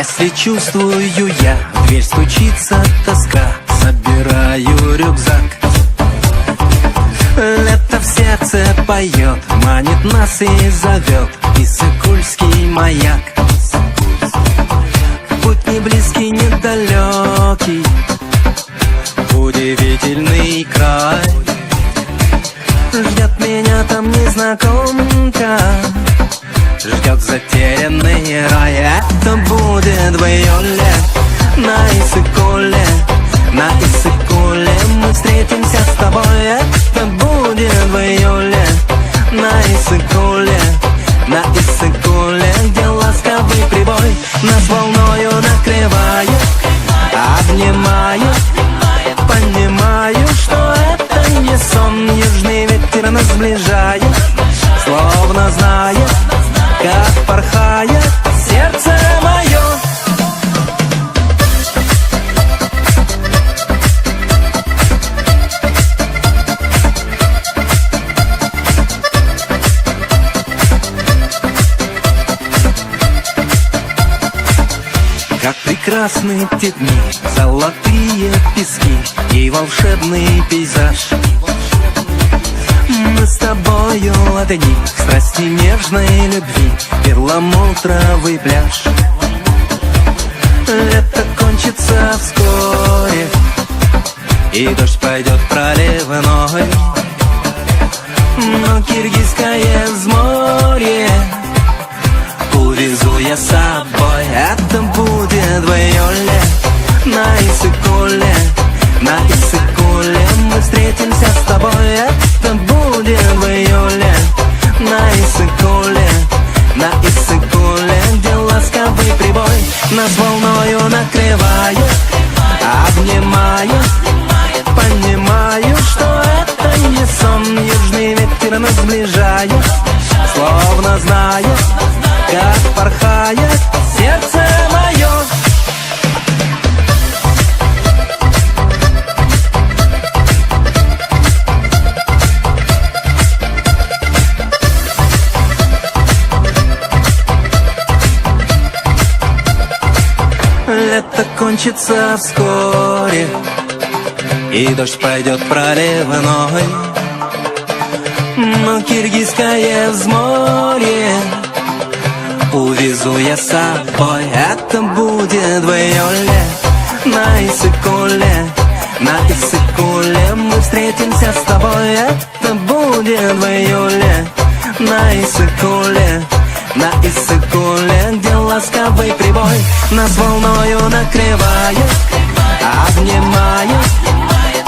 Если чувствую я, в дверь стучится тоска, собираю рюкзак. Лето в сердце поет, манит нас и зовет Иссык-Кульский маяк. Путь не близкий, не далекий, удивительный край. Ждет меня там незнакомка, ждет затерянный рай. Это будет в июле на Иссык-Куле, на Иссык-Куле мы встретимся с тобой. Это будет в июле на Иссык-Куле, на Иссык-Куле, где ласковый прибой нас волною накрывает, обнимает. Понимаю, что это не сон, южный ветер нас сближает, словно знает, как порхает сердце мое. Как прекрасны те дни, золотые пески и волшебный пейзаж. Мы с тобою одни в страсти нежной любви, перламутровый пляж. Лето кончится вскоре, и дождь пойдет проливной, но киргизское взморье увезу я с собой. Это будет в июле на Иссык-Куле, на Иссык-Куле мы встретимся с тобой. Это будет в июле на Иссык-Куле, на Иссык-Куле, где ласковый прибой нас волною накрывает, обнимает. Понимаю, что это не сон, южный ветер нас сближает, словно знает, как порхает сердце мое. Лето кончится вскоре, и дождь пойдет проливной, но киргизское взморье увезу я с собой. Это будет в июле на Иссык-Куле, на Иссык-Куле мы встретимся с тобой. Это будет в июле на Иссык-Куле, на Иссык-Куле, где ласковый прибой нас волною накрывает, обнимает.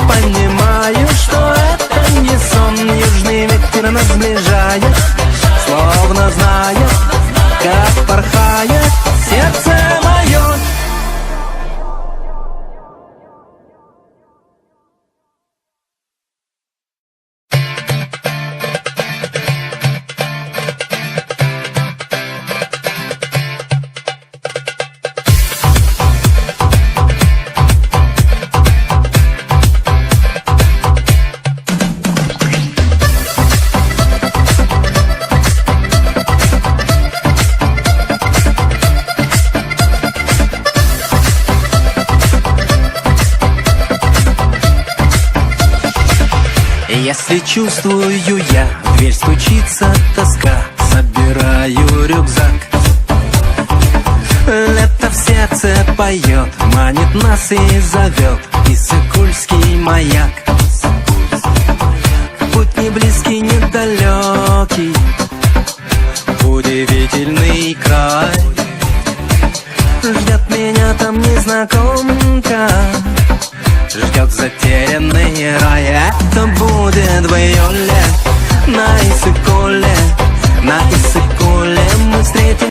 Понимаю, что это не сон, южный ветер нас сближает, словно знает, как порхает сердце мое. Если чувствую я, в дверь стучится тоска, собираю рюкзак. Лето в сердце поет, манит нас и зовет Иссык-Кульский маяк. Путь не близкий, не далекий, удивительный край. Ждет меня там незнакомка, ждет затерянный рай. Это будет в июле на Иссык-Куле, на Иссык-Куле мы встретимся.